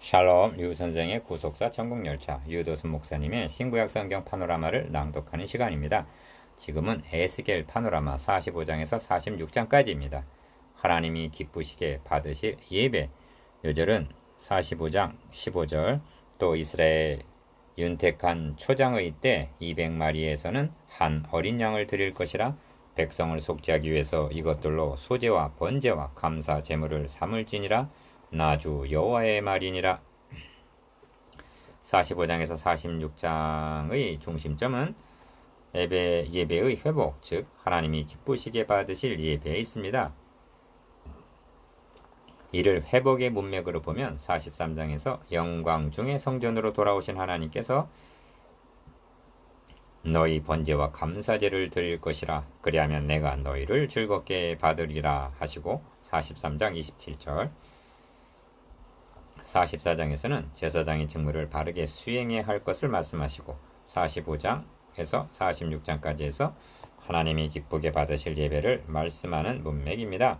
샬롬 류 선생의 구속사 천국열차 유도순 목사님의 신구약 성경 파노라마를 낭독하는 시간입니다. 지금은 에스겔 파노라마 45장에서 46장까지입니다. 하나님이 기쁘시게 받으실 예배. 요절은 45장 15절, 또 이스라엘 윤택한 초장의 때 200마리에서는 한 어린 양을 드릴 것이라. 백성을 속죄하기 위해서 이것들로 소제와 번제와 감사 제물을 삼을지니라. 나주 여호와의 말이니라. 45장에서 46장의 중심점은 예배의 회복, 즉 하나님이 기쁘시게 받으실 예배에 있습니다. 이를 회복의 문맥으로 보면 43장에서 영광 중에 성전으로 돌아오신 하나님께서 너희 번제와 감사제를 드릴 것이라. 그리하면 내가 너희를 즐겁게 받으리라 하시고, 43장 27절 44장에서는 제사장의 직무를 바르게 수행해야 할 것을 말씀하시고, 45장에서 46장까지 해서 하나님이 기쁘게 받으실 예배를 말씀하는 문맥입니다.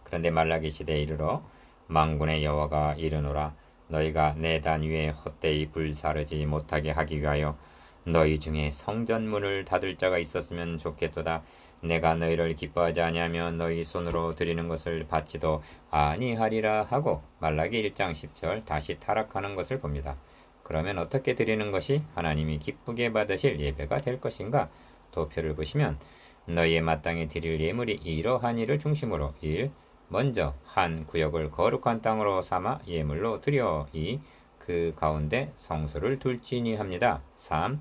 그런데 말라기 시대에 이르러 만군의 여호와가 이르노라. 너희가 내 단 위에 헛되이 불사르지 못하게 하기 위하여 너희 중에 성전문을 닫을 자가 있었으면 좋겠도다. 내가 너희를 기뻐하지 아니하면 너희 손으로 드리는 것을 받지도 아니하리라 하고, 말라기 1장 10절 다시 타락하는 것을 봅니다. 그러면 어떻게 드리는 것이 하나님이 기쁘게 받으실 예배가 될 것인가? 도표를 보시면 너희의 마땅히 드릴 예물이 이러한 일을 중심으로 1. 먼저 한 구역을 거룩한 땅으로 삼아 예물로 드려. 2. 그 가운데 성소를 둘지니 합니다. 3.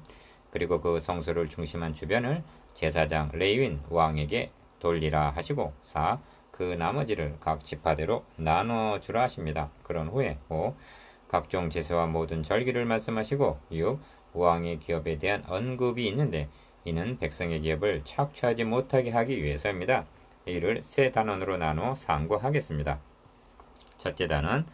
그리고 그 성소를 중심한 주변을 제사장 레위인 왕에게 돌리라 하시고, 4. 그 나머지를 각 지파대로 나눠주라 하십니다. 그런 후에 5. 각종 제사와 모든 절기를 말씀하시고, 6. 왕의 기업에 대한 언급이 있는데 이는 백성의 기업을 착취하지 못하게 하기 위해서입니다. 이를 세 단원으로 나눠 상고하겠습니다. 첫째 단원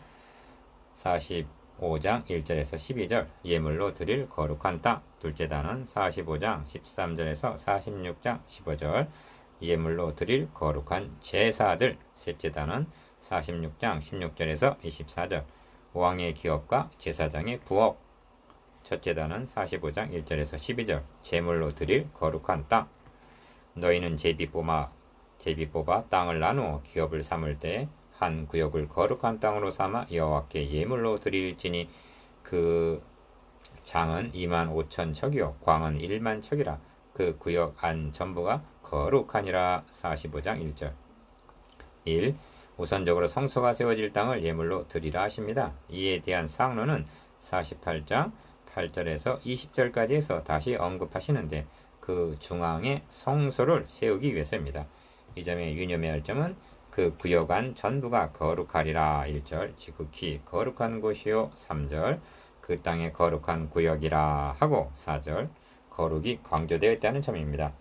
45장 1절에서 12절 예물로 드릴 거룩한 땅. 둘째 단원 45장 13절에서 46장 15절 예물로 드릴 거룩한 제사들. 셋째 단원 46장 16절에서 24절 왕의 기업과 제사장의 부업. 첫째 단원 45장 1절에서 12절 제물로 드릴 거룩한 땅. 너희는 제비 뽑아 땅을 나누어 기업을 삼을 때 한 구역을 거룩한 땅으로 삼아 여호와께 예물로 드릴지니 그 장은 25,000척이요 광은 10,000척이라. 그 구역 안 전부가 거룩하니라. 45장 1절 1. 우선적으로 성소가 세워질 땅을 예물로 드리라 하십니다. 이에 대한 상론은 48장 8절에서 20절까지 해서 다시 언급하시는데, 그 중앙에 성소를 세우기 위해서입니다. 이 점에 유념해야 할 점은 그 구역 안 전부가 거룩하리라. 1절 지극히 거룩한 곳이요. 3절 그 땅의 거룩한 구역이라 하고, 4절 거룩이 강조되어 있다는 점입니다.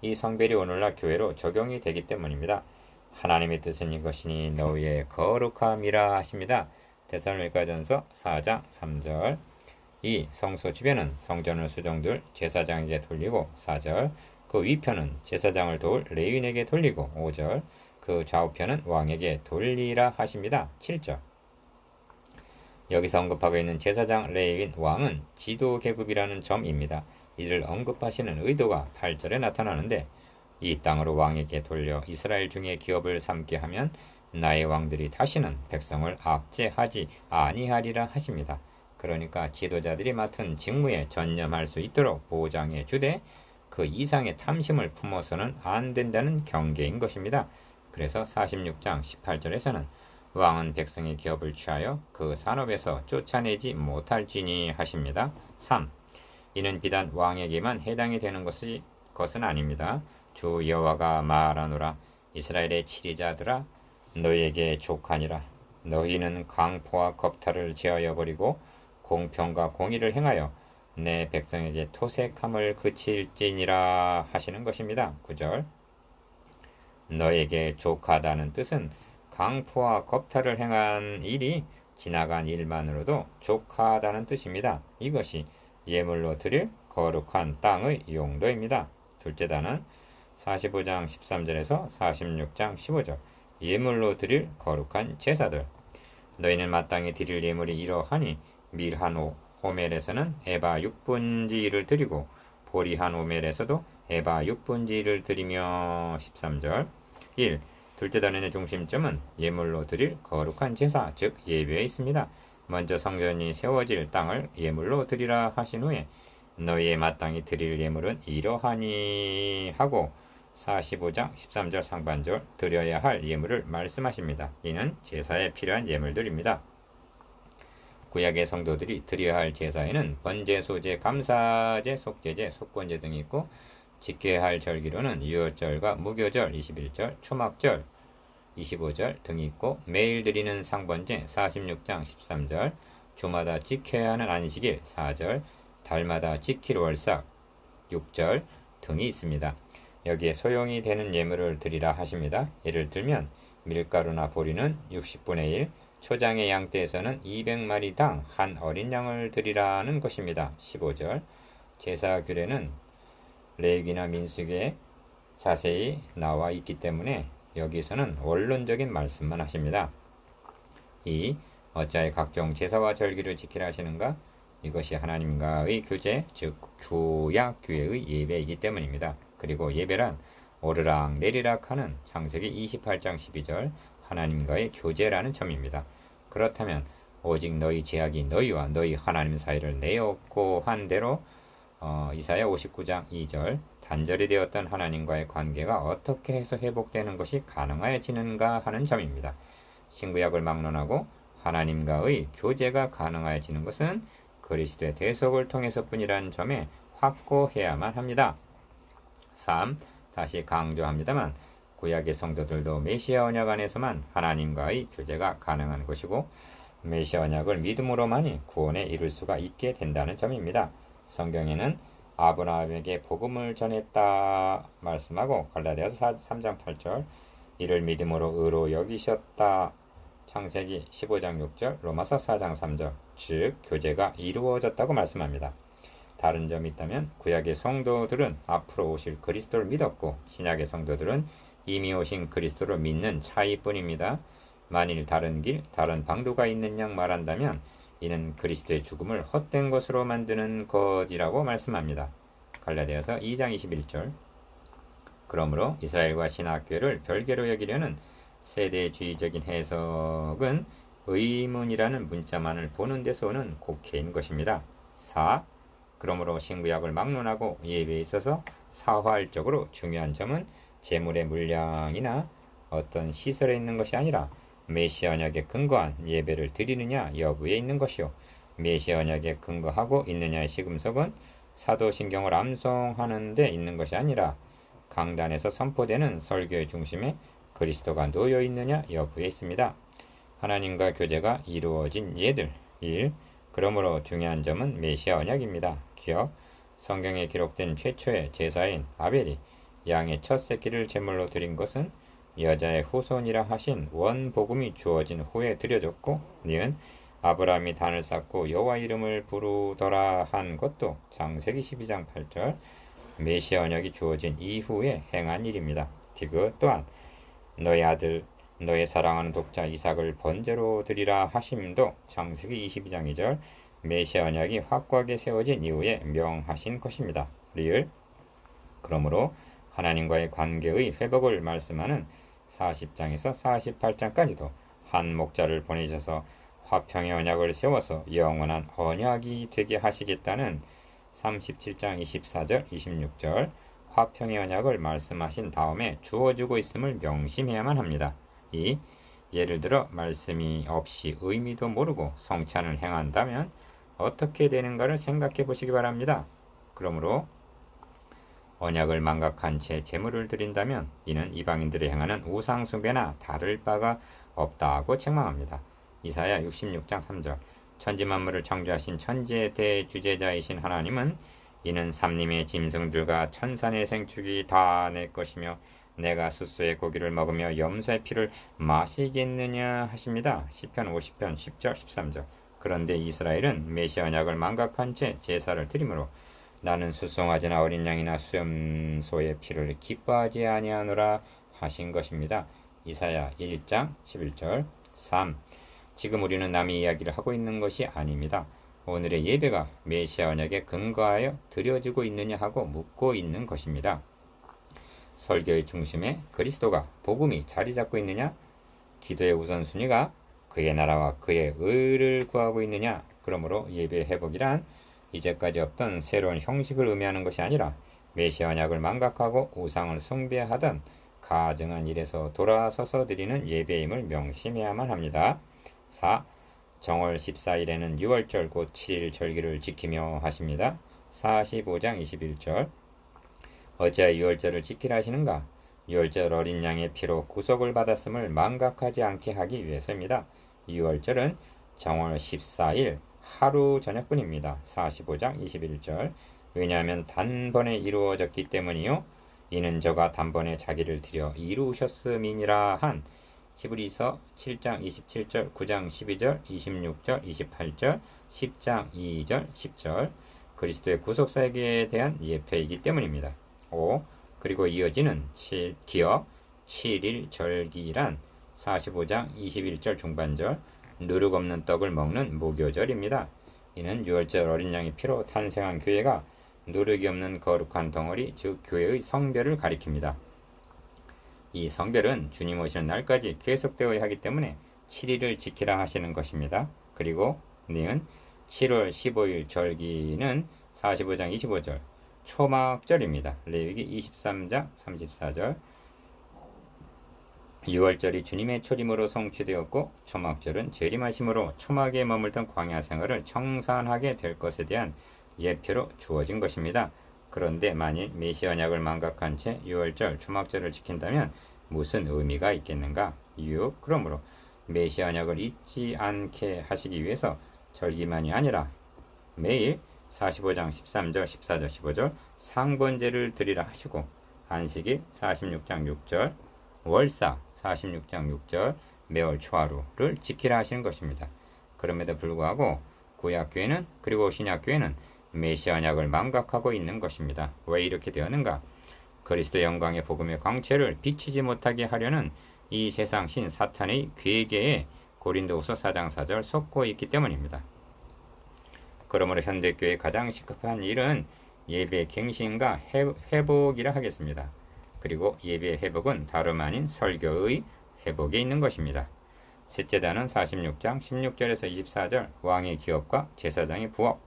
이 성별이 오늘날 교회로 적용이 되기 때문입니다. 하나님의 뜻은 이것이니 너희의 거룩함이라 하십니다. 데살로니가전서 4장 3절 이 성소 주변은 성전을 수종들 제사장에게 돌리고, 4절 그 위편은 제사장을 도울 레위인에게 돌리고, 5절 그 좌우편은 왕에게 돌리라 하십니다. 7절 여기서 언급하고 있는 제사장 레위인 왕은 지도 계급이라는 점입니다. 이를 언급하시는 의도가 8절에 나타나는데, 이 땅으로 왕에게 돌려 이스라엘 중에 기업을 삼게 하면 나의 왕들이 다시는 백성을 압제하지 아니하리라 하십니다. 그러니까 지도자들이 맡은 직무에 전념할 수 있도록 보장해 주되 그 이상의 탐심을 품어서는 안 된다는 경계인 것입니다. 그래서 46장 18절에서는 왕은 백성의 기업을 취하여 그 산업에서 쫓아내지 못할지니 하십니다. 3. 이는 비단 왕에게만 해당이 되는 것은 아닙니다. 주 여호와가 말하노라. 이스라엘의 치리자들아 너희에게 족하니라. 너희는 강포와 겁탈을 제하여 버리고 공평과 공의를 행하여 내 백성에게 토색함을 그칠지니라 하시는 것입니다. 9절 너에게 족하다는 뜻은 강포와 겁탈을 행한 일이 지나간 일만으로도 족하다는 뜻입니다. 이것이 예물로 드릴 거룩한 땅의 용도입니다. 둘째 단은 45장 13절에서 46장 15절 예물로 드릴 거룩한 제사들. 너희는 마땅히 드릴 예물이 이러하니 밀한 호멜에서는 에바 6분지 1을 드리고 보리한 호멜에서도 에바 6분지 1을 드리며 13절 1. 둘째 단원의 중심점은 예물로 드릴 거룩한 제사 즉 예배에 있습니다. 먼저 성전이 세워질 땅을 예물로 드리라 하신 후에 너희의 마땅히 드릴 예물은 이러하니 하고 45장 13절 상반절 드려야 할 예물을 말씀하십니다. 이는 제사에 필요한 예물들입니다. 구약의 성도들이 드려야 할 제사에는 번제, 소제, 감사제, 속죄제, 속건제 등이 있고 지켜야 할 절기로는 유월절과 무교절 21절, 초막절 25절 등이 있고 매일 드리는 상번제 46장 13절, 주마다 지켜야 하는 안식일 4절, 달마다 지킬 월삭 6절 등이 있습니다. 여기에 소용이 되는 예물을 드리라 하십니다. 예를 들면 밀가루나 보리는 60분의 1, 초장의 양떼에서는 200마리당 한 어린 양을 드리라는 것입니다. 15절 제사 규례는 레위기나 민수기에 자세히 나와 있기 때문에 여기서는 원론적인 말씀만 하십니다. 2. 어찌하여 각종 제사와 절기를 지키라 하시는가? 이것이 하나님과의 교제, 즉 구약 규례의 예배이기 때문입니다. 그리고 예배란 오르락 내리락 하는 창세기 28장 12절 하나님과의 교제라는 점입니다. 그렇다면 오직 너희 제약이 너희와 너희 하나님 사이를 내었고 한 대로 이사야 59장 2절 단절이 되었던 하나님과의 관계가 어떻게 해서 회복되는 것이 가능해지는가 하는 점입니다. 신구약을 막론하고 하나님과의 교제가 가능해지는 것은 그리스도의 대속을 통해서뿐이라는 점에 확고해야만 합니다. 3. 다시 강조합니다만 구약의 성도들도 메시아 언약 안에서만 하나님과의 교제가 가능한 것이고 메시아 언약을 믿음으로만이 구원에 이룰 수가 있게 된다는 점입니다. 성경에는 아브라함에게 복음을 전했다 말씀하고 갈라디아서 3장 8절 이를 믿음으로 의로 여기셨다 창세기 15장 6절 로마서 4장 3절 즉 교제가 이루어졌다고 말씀합니다. 다른 점이 있다면 구약의 성도들은 앞으로 오실 그리스도를 믿었고 신약의 성도들은 이미 오신 그리스도를 믿는 차이뿐입니다. 만일 다른 길, 다른 방도가 있는 양 말한다면 이는 그리스도의 죽음을 헛된 것으로 만드는 것이라고 말씀합니다. 갈라디아서 2장 21절 그러므로 이스라엘과 신학교를 별개로 여기려는 세대주의적인 해석은 의문이라는 문자만을 보는 데서 오는 곡해인 것입니다. 4. 그러므로 신구약을 막론하고 예배에 있어서 사활적으로 중요한 점은 제물의 물량이나 어떤 시설에 있는 것이 아니라 메시아 언약에 근거한 예배를 드리느냐 여부에 있는 것이요 메시아 언약에 근거하고 있느냐의 시금석은 사도신경을 암송하는 데 있는 것이 아니라 강단에서 선포되는 설교의 중심에 그리스도가 놓여 있느냐 여부에 있습니다. 하나님과 교제가 이루어진 예들 1. 그러므로 중요한 점은 메시아 언약입니다. 기억 성경에 기록된 최초의 제사인 아벨이 양의 첫 새끼를 제물로 드린 것은 여자의 후손이라 하신 원복음이 주어진 후에 드려졌고 니은 아브라함이 단을 쌓고 여호와 이름을 부르더라 한 것도 창세기 12장 8절 메시아 언약이 주어진 이후에 행한 일입니다. 디귿 또한 너의 아들 너의 사랑하는 독자 이삭을 번제로 드리라 하심도 창세기 22장 2절 메시아 언약이 확고하게 세워진 이후에 명하신 것입니다. 리을 그러므로 하나님과의 관계의 회복을 말씀하는 40장에서 48장까지도 한 목자를 보내셔서 화평의 언약을 세워서 영원한 언약이 되게 하시겠다는 37장 24절 26절 화평의 언약을 말씀하신 다음에 주어주고 있음을 명심해야만 합니다. 이 예를 들어 말씀이 없이 의미도 모르고 성찬을 행한다면 어떻게 되는가를 생각해 보시기 바랍니다. 그러므로 언약을 망각한 채 제물을 드린다면 이는 이방인들이 행하는 우상숭배나 다를 바가 없다고 책망합니다. 이사야 66장 3절 천지만물을 창조하신 천지의 대주제자이신 하나님은 이는 삼림의 짐승들과 천산의 생축이 다 내 것이며 내가 숫소의 고기를 먹으며 염소의 피를 마시겠느냐 하십니다. 시편 50편 10절 13절 그런데 이스라엘은 메시아 언약을 망각한 채 제사를 드리므로 나는 수송아지나 어린 양이나 수염소의 피를 기뻐하지 아니하노라 하신 것입니다. 이사야 1장 11절 3. 지금 우리는 남의 이야기를 하고 있는 것이 아닙니다. 오늘의 예배가 메시아 언약에 근거하여 드려지고 있느냐 하고 묻고 있는 것입니다. 설교의 중심에 그리스도가 복음이 자리 잡고 있느냐, 기도의 우선순위가 그의 나라와 그의 의를 구하고 있느냐. 그러므로 예배 회복이란 이제까지 없던 새로운 형식을 의미하는 것이 아니라 메시아 언약을 망각하고 우상을 숭배하던 가증한 일에서 돌아서서 드리는 예배임을 명심해야만 합니다. 4. 정월 14일에는 6월절 곧 7일 절기를 지키며 하십니다. 45장 21절. 어찌하여 6월절을 지키라 하시는가? 6월절 어린 양의 피로 구속을 받았음을 망각하지 않게 하기 위해서입니다. 6월절은 정월 14일 하루 저녁뿐입니다. 45장 21절. 왜냐하면 단번에 이루어졌기 때문이요. 이는 저가 단번에 자기를 들여 이루셨음이니라 한 히브리서 7장 27절, 9장 12절, 26절, 28절, 10장 2절, 10절. 그리스도의 구속사역에 대한 예표이기 때문입니다. 5. 그리고 이어지는 기억 7일 절기란 45장 21절 중반절 누룩 없는 떡을 먹는 무교절입니다. 이는 6월절 어린 양의 피로 탄생한 교회가 누룩이 없는 거룩한 덩어리 즉 교회의 성별을 가리킵니다. 이 성별은 주님 오시는 날까지 계속되어야 하기 때문에 7일을 지키라 하시는 것입니다. 그리고 니은 7월 15일 절기는 45장 25절 초막절입니다. 레위기 23장 34절. 6월절이 주님의 초림으로 성취되었고 초막절은 재림하심으로 초막에 머물던 광야 생활을 청산하게 될 것에 대한 예표로 주어진 것입니다. 그런데 만일 메시아 언약을 망각한 채 6월절 초막절을 지킨다면 무슨 의미가 있겠는가? 6. 그러므로 메시아 언약을 잊지 않게 하시기 위해서 절기만이 아니라 매일 45장 13절 14절 15절 상번제를 드리라 하시고 안식일 46장 6절 월사 46장 6절 매월 초하루를 지키라 하시는 것입니다. 그럼에도 불구하고 구약교회는 그리고 신약교회는 메시아 언약을 망각하고 있는 것입니다. 왜 이렇게 되었는가? 그리스도 영광의 복음의 광채를 비추지 못하게 하려는 이 세상 신 사탄의 괴계에 고린도후서 4장 4절 속고 있기 때문입니다. 그러므로 현대교회의 가장 시급한 일은 예배 갱신과 회복이라 하겠습니다. 그리고 예배의 회복은 다름 아닌 설교의 회복에 있는 것입니다. 셋째단은 46장 16절에서 24절 왕의 기업과 제사장의 부업.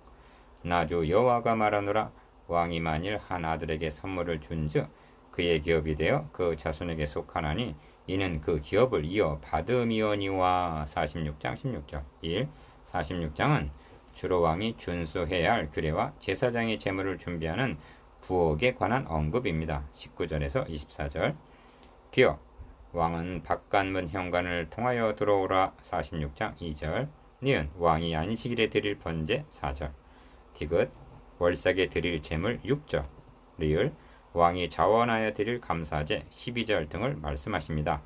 나주 여호와가 말하노라 왕이 만일 한 아들에게 선물을 준즉 그의 기업이 되어 그 자손에게 속하나니 이는 그 기업을 이어 받음이오니와. 46장 16절 1. 46장은 주로 왕이 준수해야 할 규례와 제사장의 제물을 준비하는 부엌에 관한 언급입니다. 19절에서 24절. 기업 왕은 바깥문 현관을 통하여 들어오라. 46장 2절. 니은 왕이 안식일에 드릴 번제. 4절. 디귿 월삭에 드릴 제물. 6절. 리을 왕이 자원하여 드릴 감사제. 12절 등을 말씀하십니다.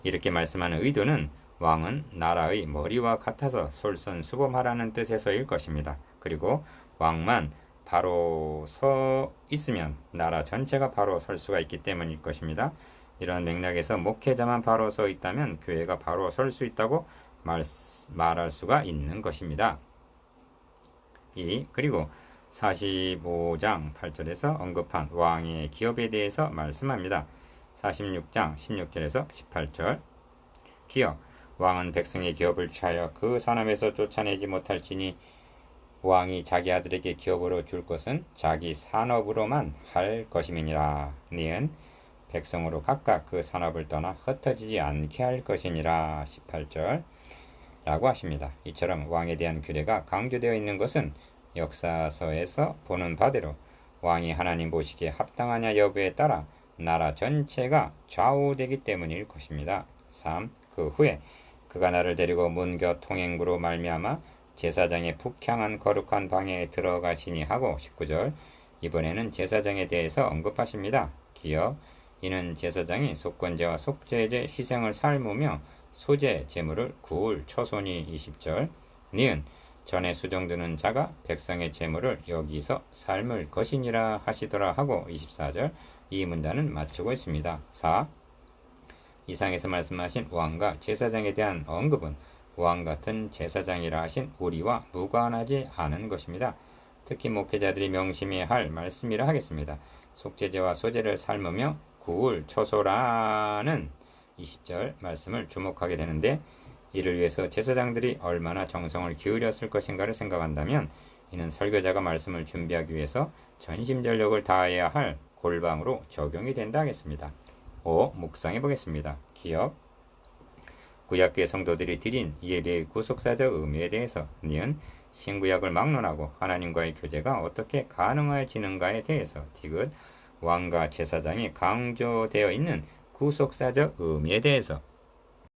이렇게 말씀하는 의도는 왕은 나라의 머리와 같아서 솔선수범하라는 뜻에서일 것입니다. 그리고 왕만 바로 서 있으면 나라 전체가 바로 설 수가 있기 때문일 것입니다. 이런 맥락에서 목회자만 바로 서 있다면 교회가 바로 설 수 있다고 말할 수가 있는 것입니다. 그리고 45장 8절에서 언급한 왕의 기업에 대해서 말씀합니다. 46장 16절에서 18절. 기업 왕은 백성의 기업을 취하여 그 사람에서 쫓아내지 못할지니 왕이 자기 아들에게 기업으로 줄 것은 자기 산업으로만 할 것임이니라. 니은 백성으로 각각 그 산업을 떠나 흩어지지 않게 할 것이니라. 18절 라고 하십니다. 이처럼 왕에 대한 규례가 강조되어 있는 것은 역사서에서 보는 바대로 왕이 하나님 보시기에 합당하냐 여부에 따라 나라 전체가 좌우되기 때문일 것입니다. 3. 그 후에 그가 나를 데리고 문곁 통행부로 말미암아 제사장의 북향한 거룩한 방에 들어가시니 하고 19절. 이번에는 제사장에 대해서 언급하십니다. 기업 이는 제사장이 속건제와 속죄제 희생을 삶으며 소제 제물을 구울 처소니. 20절. 니은 전에 수정드는 자가 백성의 제물을 여기서 삶을 것이니라 하시더라 하고 24절. 이 문단은 마치고 있습니다. 4. 이상에서 말씀하신 왕과 제사장에 대한 언급은 왕 같은 제사장이라 하신 우리와 무관하지 않은 것입니다. 특히 목회자들이 명심해야 할 말씀이라 하겠습니다. 속죄제와 소제를 삶으며 구울 처소라는 20절 말씀을 주목하게 되는데, 이를 위해서 제사장들이 얼마나 정성을 기울였을 것인가를 생각한다면 이는 설교자가 말씀을 준비하기 위해서 전심전력을 다해야 할 골방으로 적용이 된다 하겠습니다. 5. 묵상해 보겠습니다. 기억. 구약교회 성도들이 드린 예배의 구속사적 의미에 대해서 니은 신구약을 막론하고 하나님과의 교제가 어떻게 가능해지는가에 대해서 디귿 왕과 제사장이 강조되어 있는 구속사적 의미에 대해서